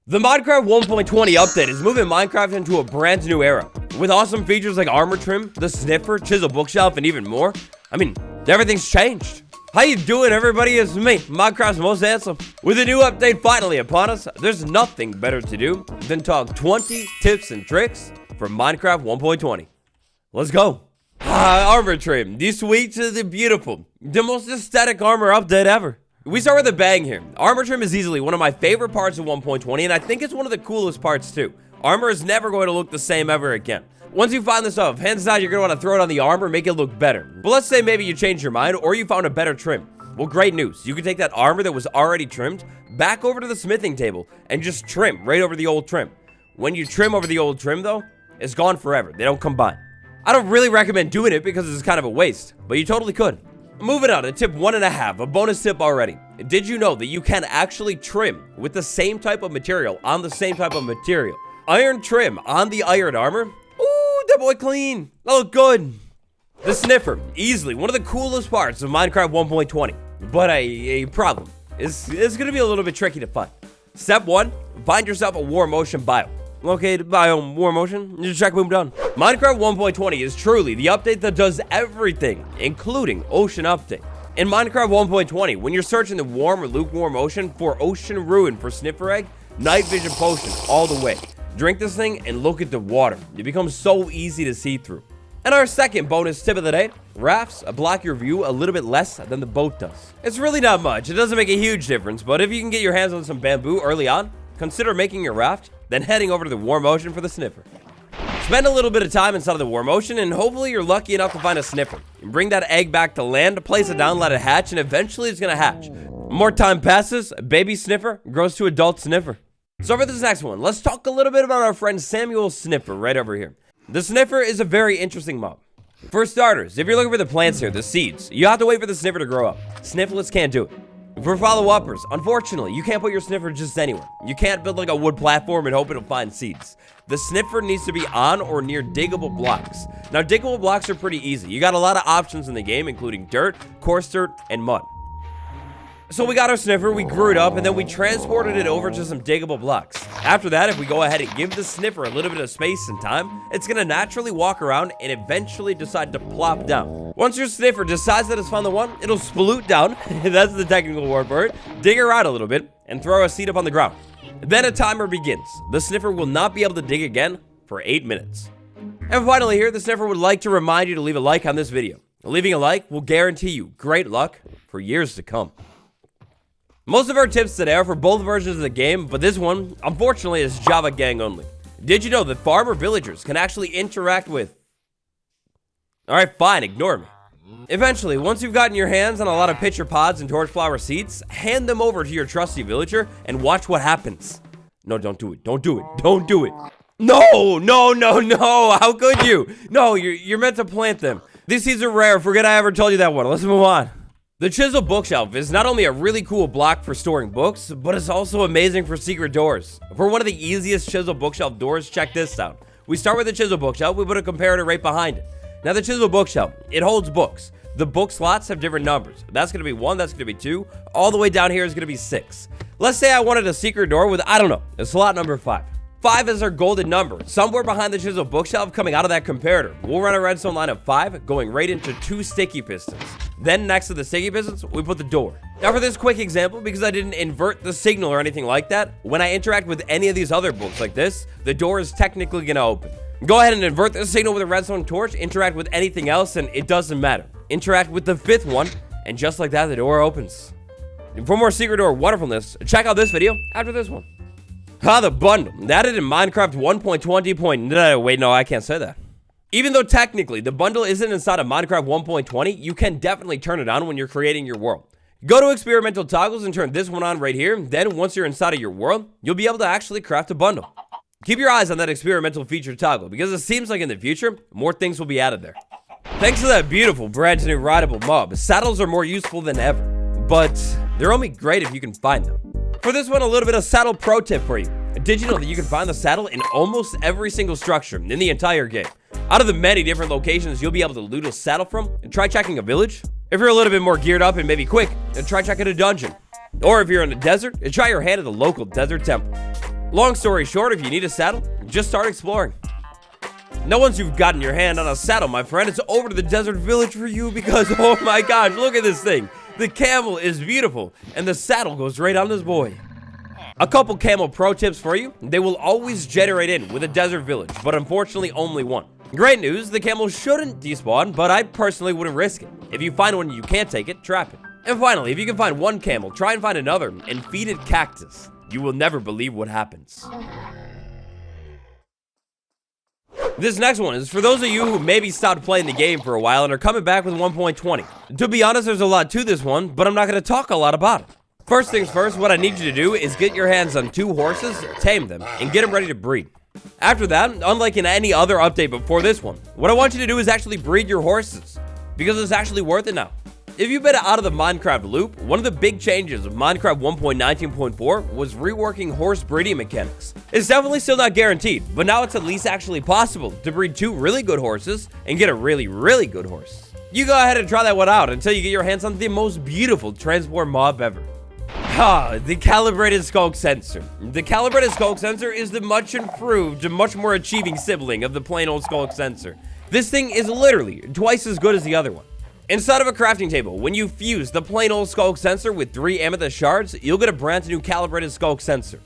The Minecraft 1.20 update is moving Minecraft into a brand new era. With awesome features like armor trim, the sniffer, chisel bookshelf, and even more. I mean, everything's changed. How you doing, everybody? It's me, Minecraft's most handsome. With a new update finally upon us, there's nothing better to do than talk 20 tips and tricks for Minecraft 1.20. Let's go. Armor trim, the sweet to the beautiful, the most aesthetic armor update ever. We start with a bang here. Armor trim is easily one of my favorite parts of 1.20, and I think it's one of the coolest parts too. Armor is never going to look the same ever again. Once you find this stuff, hands down, you're going to want to throw it on the armor, make it look better. But let's say maybe you changed your mind, or you found a better trim. Well, great news. You can take that armor that was already trimmed back over to the smithing table and just trim right over the old trim. When you trim over the old trim, though, it's gone forever. They don't combine. I don't really recommend doing it because it's kind of a waste, but you totally could. Moving on to tip 1.5, a bonus tip already. Did you know that you can actually trim with the same type of material on the same type of material? Iron trim on the iron armor. Ooh, that boy clean. That look good. The sniffer, easily one of the coolest parts of Minecraft 1.20. But a problem. It's going to be a little bit tricky to find. Step 1, find yourself a war motion biome. Located biome war motion. Just check, boom, done. Minecraft 1.20 is truly the update that does everything, including ocean update. In Minecraft 1.20, when you're searching the warm or lukewarm ocean for ocean ruin for sniffer egg, night vision potion all the way. Drink this thing and look at the water. It becomes so easy to see through. And our second bonus tip of the day, rafts block your view a little bit less than the boat does. It's really not much. It doesn't make a huge difference, but if you can get your hands on some bamboo early on, consider making your raft, then heading over to the warm ocean for the sniffer. Spend a little bit of time inside of the warm ocean, and hopefully you're lucky enough to find a sniffer. You bring that egg back to land, place it down, let it hatch, and eventually it's gonna hatch. More time passes, baby sniffer grows to adult sniffer. So for this next one, let's talk a little bit about our friend Samuel Sniffer right over here. The sniffer is a very interesting mob. For starters, if you're looking for the plants here, the seeds, you have to wait for the sniffer to grow up. Snifflets can't do it. For follow-uppers, unfortunately, you can't put your sniffer just anywhere. You can't build like a wood platform and hope it'll find seeds. The sniffer needs to be on or near diggable blocks. Now, diggable blocks are pretty easy. You got a lot of options in the game, including dirt, coarse dirt, and mud. So we got our sniffer, we grew it up, and then we transported it over to some diggable blocks. After that, if we go ahead and give the sniffer a little bit of space and time, it's gonna naturally walk around and eventually decide to plop down. Once your sniffer decides that it's found the one, it'll sploot down, that's the technical word for it, dig around a little bit, and throw a seed up on the ground. Then a timer begins. The sniffer will not be able to dig again for 8 minutes. And finally here, the sniffer would like to remind you to leave a like on this video. Leaving a like will guarantee you great luck for years to come. Most of our tips today are for both versions of the game, but this one, unfortunately, is Java Gang only. Did you know that farmer villagers can actually interact with... Alright, fine, ignore me. Eventually, once you've gotten your hands on a lot of pitcher pods and torchflower seeds, hand them over to your trusty villager and watch what happens. No, don't do it. Don't do it. Don't do it. No, no, no, no. How could you? No, you're meant to plant them. These seeds are rare. Forget I ever told you that one. Let's move on. The chisel bookshelf is not only a really cool block for storing books, but it's also amazing for secret doors. For one of the easiest chisel bookshelf doors, check this out. We start with the chisel bookshelf, we put a comparator right behind it. Now the chisel bookshelf, it holds books. The book slots have different numbers. That's gonna be 1, that's gonna be 2, all the way down here is gonna be 6. Let's say I wanted a secret door with, I don't know, a slot number 5. 5 is our golden number. Somewhere behind the chisel bookshelf coming out of that comparator, we'll run a redstone line of 5 going right into 2 sticky pistons. Then next to the sticky pistons, we put the door. Now for this quick example, because I didn't invert the signal or anything like that, when I interact with any of these other books like this, the door is technically gonna open. Go ahead and invert the signal with a redstone torch, interact with anything else, and it doesn't matter. Interact with the 5th one, and just like that, the door opens. And for more secret door wonderfulness, check out this video after this one. The bundle. Added in Minecraft 1.20. Wait, no, I can't say that. Even though technically the bundle isn't inside of Minecraft 1.20, you can definitely turn it on when you're creating your world. Go to experimental toggles and turn this one on right here. Then once you're inside of your world, you'll be able to actually craft a bundle. Keep your eyes on that experimental feature toggle because it seems like in the future, more things will be added there. Thanks to that beautiful brand new rideable mob, saddles are more useful than ever, but they're only great if you can find them. For this one, a little bit of saddle pro tip for you. Did you know that you can find the saddle in almost every single structure in the entire game? Out of the many different locations you'll be able to loot a saddle from, try checking a village. If you're a little bit more geared up and maybe quick, try checking a dungeon. Or if you're in a desert, try your hand at the local desert temple. Long story short, if you need a saddle, just start exploring. Now, once you've gotten your hand on a saddle, my friend, it's over to the desert village for you because, oh my gosh, look at this thing. The camel is beautiful, and the saddle goes right on this boy. A couple camel pro tips for you. They will always generate in with a desert village, but unfortunately only one. Great news, the camel shouldn't despawn, but I personally wouldn't risk it. If you find one and you can't take it, trap it. And finally, if you can find one camel, try and find another and feed it cactus. You will never believe what happens. This next one is for those of you who maybe stopped playing the game for a while and are coming back with 1.20. To be honest, there's a lot to this one, but I'm not going to talk a lot about it. First things first, what I need you to do is get your hands on 2 horses, tame them, and get them ready to breed. After that, unlike in any other update before this one, what I want you to do is actually breed your horses, because it's actually worth it now. If you've been out of the Minecraft loop, one of the big changes of Minecraft 1.19.4 was reworking horse breeding mechanics. It's definitely still not guaranteed, but now it's at least actually possible to breed 2 really good horses and get a really, really good horse. You go ahead and try that one out until you get your hands on the most beautiful transport mob ever. The Calibrated Skulk Sensor. The Calibrated Skulk Sensor is the much improved and much more achieving sibling of the plain old Skulk Sensor. This thing is literally twice as good as the other one. Inside of a crafting table, when you fuse the plain old Skulk Sensor with 3 amethyst shards, you'll get a brand new Calibrated Skulk Sensor.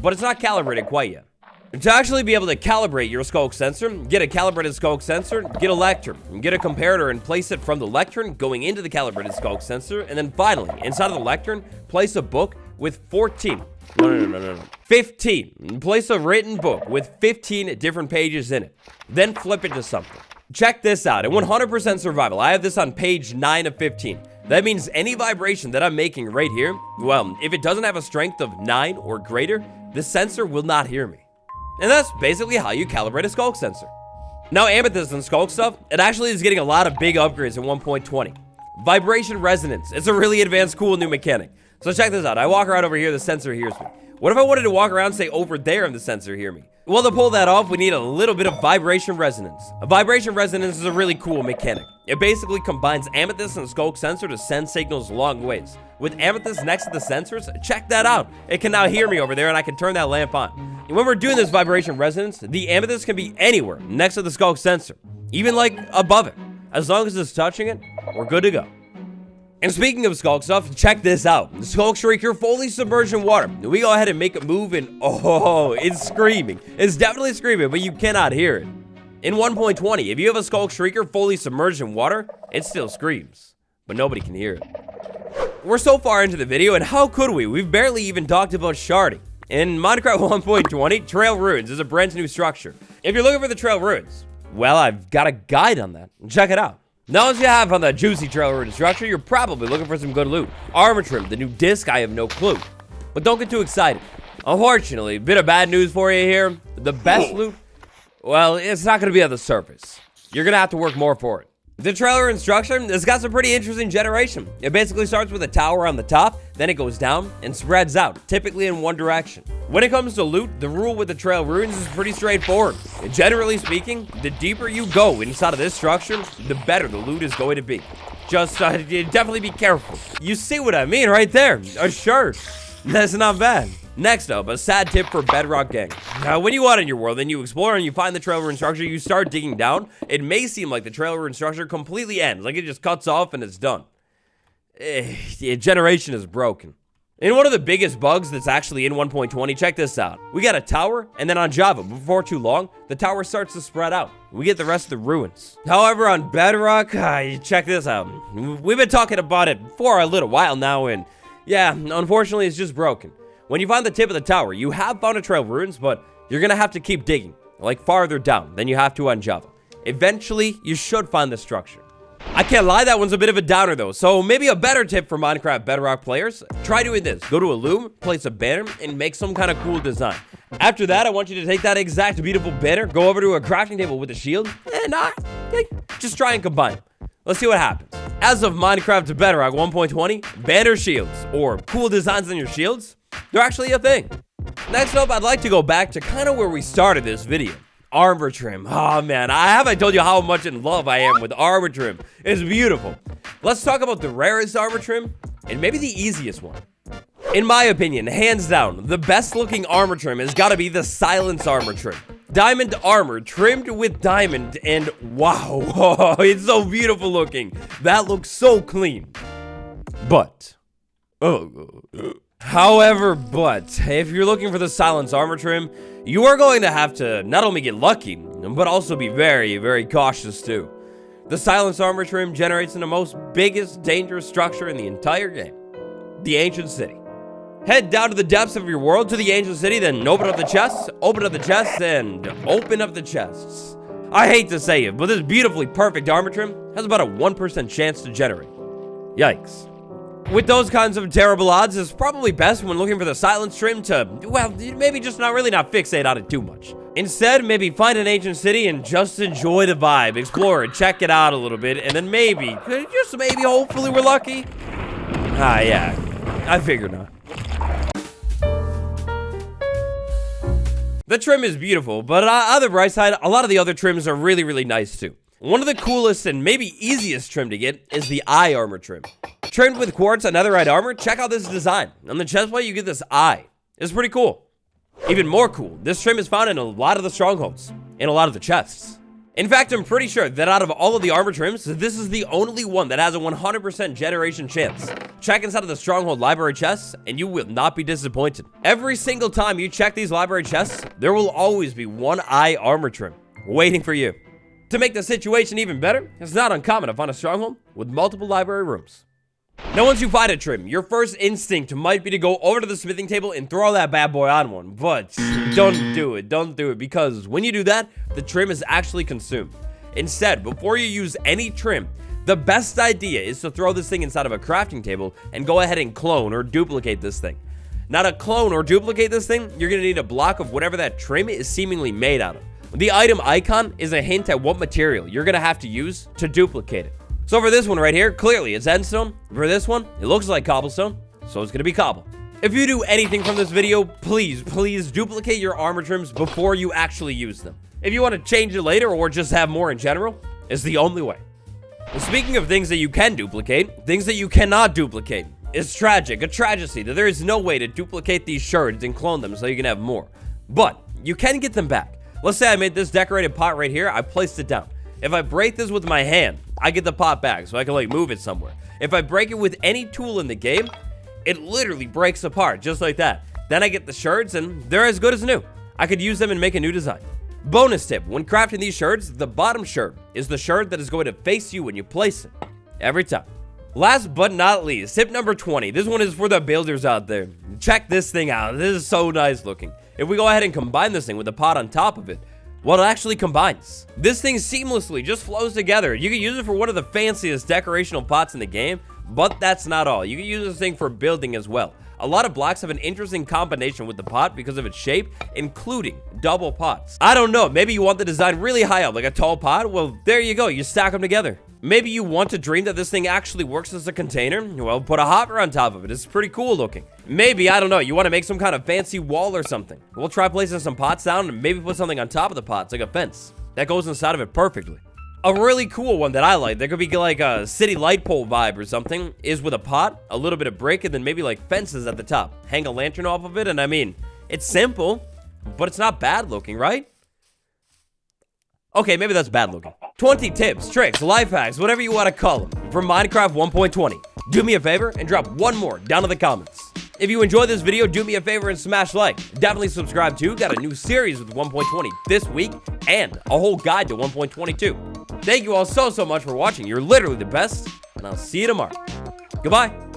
But it's not calibrated quite yet. To actually be able to calibrate your Skulk Sensor, get a Calibrated Skulk Sensor, get a lectern, get a comparator and place it from the lectern going into the Calibrated Skulk Sensor, and then finally, inside of the lectern, place a book with 15. Place a written book with 15 different pages in it. Then flip it to something. Check this out, at 100% survival, I have this on page 9 of 15. That means any vibration that I'm making right here, well, if it doesn't have a strength of 9 or greater, the sensor will not hear me. And that's basically how you calibrate a Skulk Sensor. Now, Amethyst and Skulk stuff, it actually is getting a lot of big upgrades in 1.20. Vibration Resonance, it's a really advanced, cool new mechanic. So check this out, I walk around over here, the sensor hears me. What if I wanted to walk around, say, over there and the sensor hear me? Well, to pull that off, we need a little bit of Vibration Resonance. A Vibration Resonance is a really cool mechanic. It basically combines Amethyst and Skulk Sensor to send signals long ways. With Amethyst next to the sensors, check that out. It can now hear me over there and I can turn that lamp on. And when we're doing this Vibration Resonance, the Amethyst can be anywhere next to the Skulk Sensor. Even like above it. As long as it's touching it, we're good to go. And speaking of Skulk stuff, check this out. The Skulk Shrieker fully submerged in water. We go ahead and make it move and oh, it's screaming. It's definitely screaming, but you cannot hear it. In 1.20, if you have a Skulk Shrieker fully submerged in water, it still screams, but nobody can hear it. We're so far into the video, and how could we? We've barely even talked about sharding. In Minecraft 1.20, Trail Ruins is a brand new structure. If you're looking for the Trail Ruins, well, I've got a guide on that. Check it out. Now, as you have on the juicy Trail Ruin structure, you're probably looking for some good loot. Armor trim, the new disc, I have no clue. But don't get too excited. Unfortunately, a bit of bad news for you here. The best loot, well, it's not going to be on the surface. You're going to have to work more for it. The Trail Ruin structure has got some pretty interesting generation. It basically starts with a tower on the top, then it goes down and spreads out, typically in one direction. When it comes to loot, the rule with the Trail Ruins is pretty straightforward. Generally speaking, the deeper you go inside of this structure, the better the loot is going to be. Just definitely be careful. You see what I mean right there? A shirt. That's not bad. Next up, a sad tip for Bedrock Gang. Now, when you go out in your world and you explore and you find the Trail Ruin structure, you start digging down, it may seem like the Trail Ruin structure completely ends, like it just cuts off and it's done. Generation is broken. And one of the biggest bugs that's actually in 1.20, check this out. We got a tower, and then on Java, before too long, the tower starts to spread out. We get the rest of the ruins. However, on Bedrock, check this out. We've been talking about it for a little while now, and yeah, unfortunately, it's just broken. When you find the tip of the tower, you have found a Trail Ruins, but you're gonna have to keep digging, like farther down than you have to on Java. Eventually, you should find the structure. I can't lie, that one's a bit of a downer though, so maybe a better tip for Minecraft Bedrock players, try doing this. Go to a loom, place a banner, and make some kind of cool design. After that, I want you to take that exact beautiful banner, go over to a crafting table with a shield, and just try and combine them. Let's see what happens. As of Minecraft Bedrock 1.20, banner shields, or cool designs on your shields, they're actually a thing. Next up, I'd like to go back to kind of where we started this video. Armor trim. Oh man, I told you how much in love I am with armor trim. It's beautiful. Let's talk about the rarest armor trim and maybe the easiest one. In my opinion, hands down, the best looking armor trim has got to be the Silence armor trim. Diamond armor trimmed with diamond, and wow, it's so beautiful looking. That looks so clean. But, however, if you're looking for the Silence armor trim, you are going to have to not only get lucky, but also be very, very cautious too. The Silence armor trim generates in the most biggest dangerous structure in the entire game, the Ancient City. Head down to the depths of your world to the Ancient City, then open up the chests, and open up the chests. I hate to say it, but this beautifully perfect armor trim has about a 1% chance to generate. Yikes. With those kinds of terrible odds, it's probably best when looking for the Silence trim to, well, maybe just not fixate on it too much. Instead, maybe find an Ancient City and just enjoy the vibe, explore it, check it out a little bit, and then maybe, hopefully we're lucky. Yeah, I figured not. The trim is beautiful, but on the bright side, a lot of the other trims are really, really nice too. One of the coolest and maybe easiest trim to get is the Eye armor trim. Trimmed with quartz and netherite armor, check out this design. On the chest plate, you get this eye. It's pretty cool. Even more cool, this trim is found in a lot of the strongholds, in a lot of the chests. In fact, I'm pretty sure that out of all of the armor trims, this is the only one that has a 100% generation chance. Check inside of the stronghold library chests, and you will not be disappointed. Every single time you check these library chests, there will always be one Eye armor trim waiting for you. To make the situation even better, it's not uncommon to find a stronghold with multiple library rooms. Now, once you find a trim, your first instinct might be to go over to the smithing table and throw that bad boy on one, but don't do it, because when you do that, the trim is actually consumed. Instead, before you use any trim, the best idea is to throw this thing inside of a crafting table and go ahead and clone or duplicate this thing. Now, to clone or duplicate this thing, you're going to need a block of whatever that trim is seemingly made out of. The item icon is a hint at what material you're going to have to use to duplicate it. So for this one right here, clearly it's endstone. For this one, it looks like cobblestone, so it's going to be cobble. If you do anything from this video, please duplicate your armor trims before you actually use them. If you want to change it later or just have more in general, it's the only way. And speaking of things that you can duplicate, things that you cannot duplicate, it's tragic, a tragedy that there is no way to duplicate these shards and clone them so you can have more. But you can get them back. Let's say I made this decorated pot right here, I placed it down. If I break this with my hand, I get the pot back so I can move it somewhere. If I break it with any tool in the game, it literally breaks apart just like that. Then I get the shards and they're as good as new. I could use them and make a new design. Bonus tip, when crafting these shards, the bottom shard is the shard that is going to face you when you place it. Every time. Last but not least, tip number 20. This one is for the builders out there. Check this thing out. This is so nice looking. If we go ahead and combine this thing with the pot on top of it, well, it actually combines. This thing seamlessly just flows together. You can use it for one of the fanciest decorational pots in the game, but that's not all. You can use this thing for building as well. A lot of blocks have an interesting combination with the pot because of its shape, including double pots. I don't know, maybe you want the design really high up, like a tall pot? Well, there you go, you stack them together. Maybe you want to dream that this thing actually works as a container? Well, put a hopper on top of it. It's pretty cool looking. Maybe, I don't know, you want to make some kind of fancy wall or something. We'll try placing some pots down and maybe put something on top of the pots, like a fence. That goes inside of it perfectly. A really cool one that I like, that could be like a city light pole vibe or something, is with a pot, a little bit of brick, and then maybe like fences at the top. Hang a lantern off of it, and I mean, it's simple, but it's not bad looking, right? Okay, maybe that's bad looking. 20 tips, tricks, life hacks, whatever you want to call them, from Minecraft 1.20. Do me a favor and drop one more down in the comments. If you enjoyed this video, do me a favor and smash like. Definitely subscribe too. Got a new series with 1.20 this week and a whole guide to 1.22. Thank you all so much for watching. You're literally the best, and I'll see you tomorrow. Goodbye.